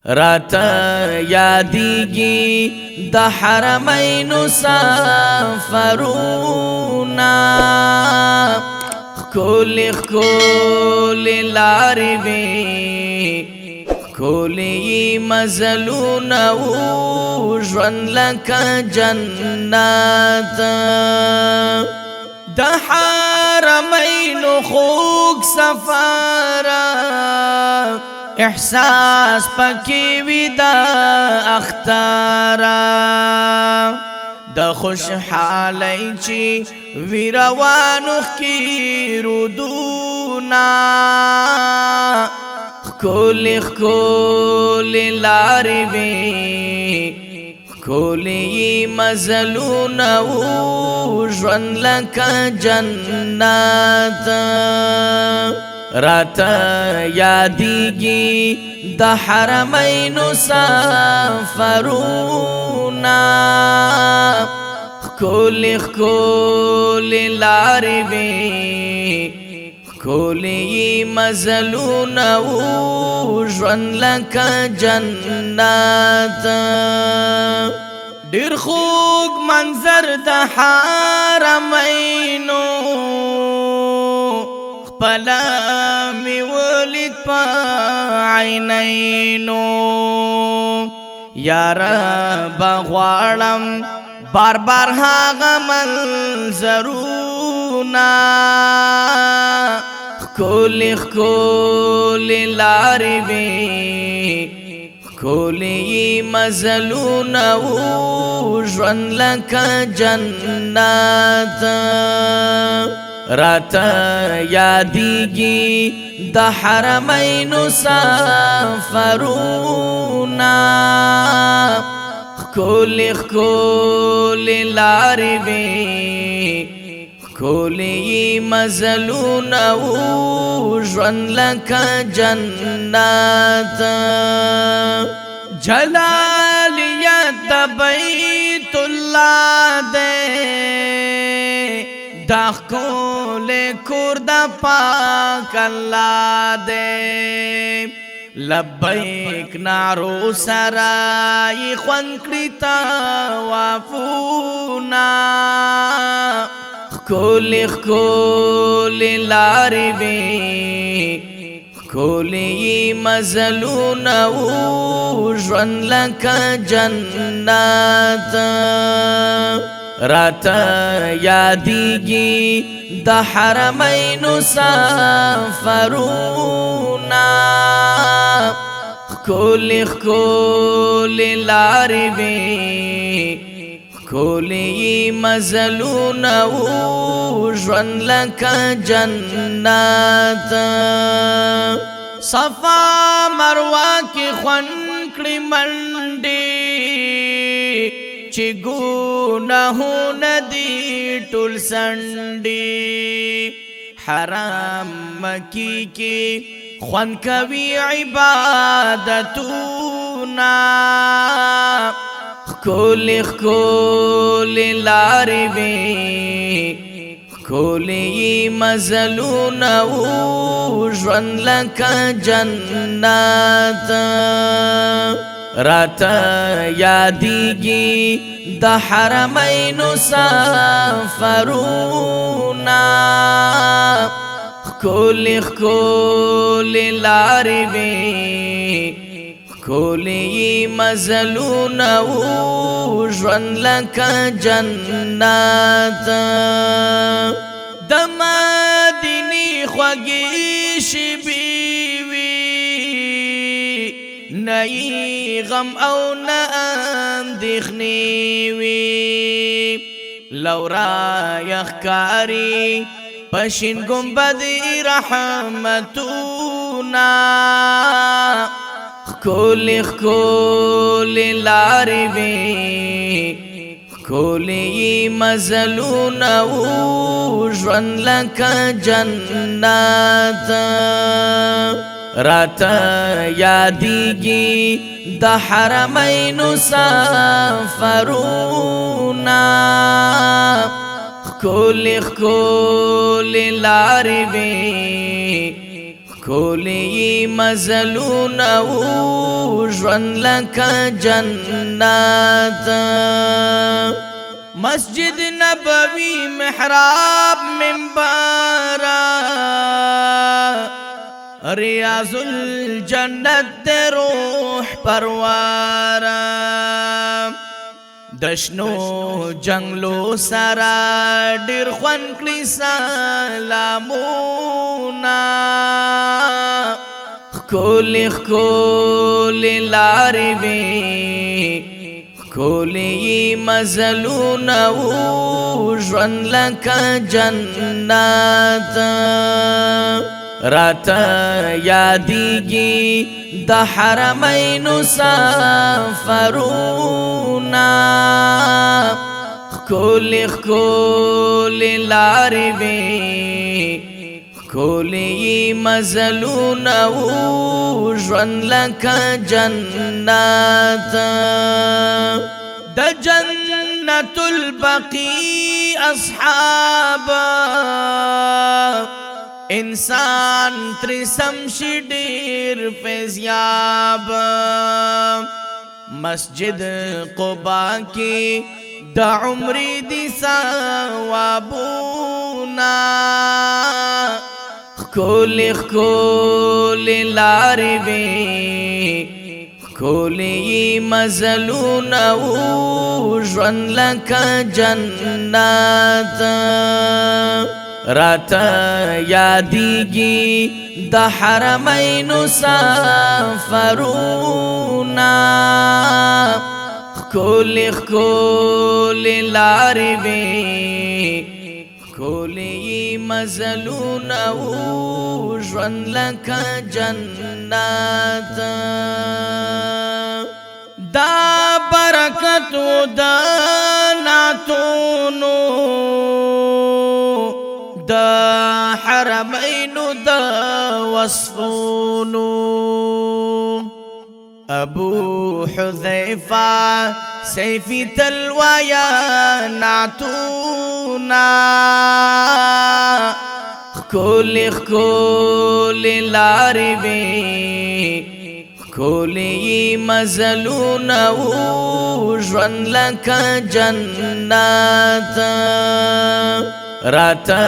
راتا یادیږي د حرمین سفرونا خکولی خکولی لاری وی خکولی مزلونا و ژوند لکه جنت د حرمین خوږ سفره احساس پکی وی دا اختارا د خوشحالی چی وی روانو کی رودونا خکولی خکولی لاری وی خکولی مزلونا و ژوند لکه جنت راتا یادیږي د حرمین سفرونا خکولی خکولی لاری وی خکولی مزلونا و ژوند لکه جنت ډیر خوږ منظر د حرمینو پلا می ولید پا عینینو یارا بغوارم بار بار هاغا منظرونا خکولی خکولی لاری وی خکولی مزلونا و ژوند لکه جنت راتا یادیږي د حرمین سفرونا خکولی خکولی لاری وی خکولی مزلونا و ژوند لکه جنت جلالیت د بیت الله دے دا خکول کور دا پاک اللہ دے لبیک نارو سرائی خوانکڑی توافونا خکولی خکولی لاری وی خکولی مزلونا و ژوند لکه جنت راتا یادیږي د حرمین سفرونا خکولی خکولی لاری وی خکولی مزلونا و ژوند لکه جنت صفا مروه کی خوند کړي منډي چی گناہون دی ټول سنڈی حرام مکی کی خوان کوي عبادتونا خکولی خکولی لاری وی خکولی مزلونا و ژوند لکه جنت راتا یادیږي د حرمین سفرونا خکولی خکولی لاری وی خکولی مزلونا و ژوند لکه جنت د مدینې خوږې شیبې نئی غم او نا اندیخنی وی لورا یخکاری پشین گنبد رحمتونا خکولی خکولی لاری وی خکولی مزلونا و ژوند لکه جنت راتا یادیږي د حرمین سفرونا خکولی خکولی لاری وی کولی مزلون او ژوند لکه جنت مسجد نبوی محراب منبر ریاض الجنت دے روح پروار دشنو جنگلو سرا ډیر خوند کړي سلامونا ښکلې ښکلې لارې وې ښکلې مزلونه وو ژوند لکه جنت راته یادېږي د حرمینو سفرونه ښکلې ښکلې لارې وې ښکلې مزلونه وو ژوند لکه جنت د جنت البقیع اصحاب انسان ترسم شي ډیر فیضیاب مسجد قبا کې د عمر دي ثوابونه ښکلې ښکلې لارې وې ښکلې مزلونه وو ژوند لکه جنت راته یادېږي د حرمینو سفرونه ښکلې ښکلې لارې وې ښکلې مزلونه وو ژوند لکه جنت دا برکت د نعتونو د حرمینو د وصفونو ابو حذیفہ سیفی تلوایا نعتونا ښکلې ښکلې لارې وې ښکلې مزلونه وو ژوند لکه جنت راته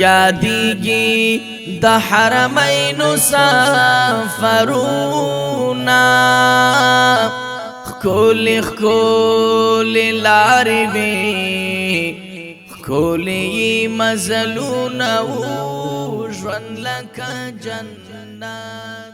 یادېږي د حرمینو سفرونه ښکلې ښکلې لارې وې ښکلې مزلونه وو ژوند لکه جنت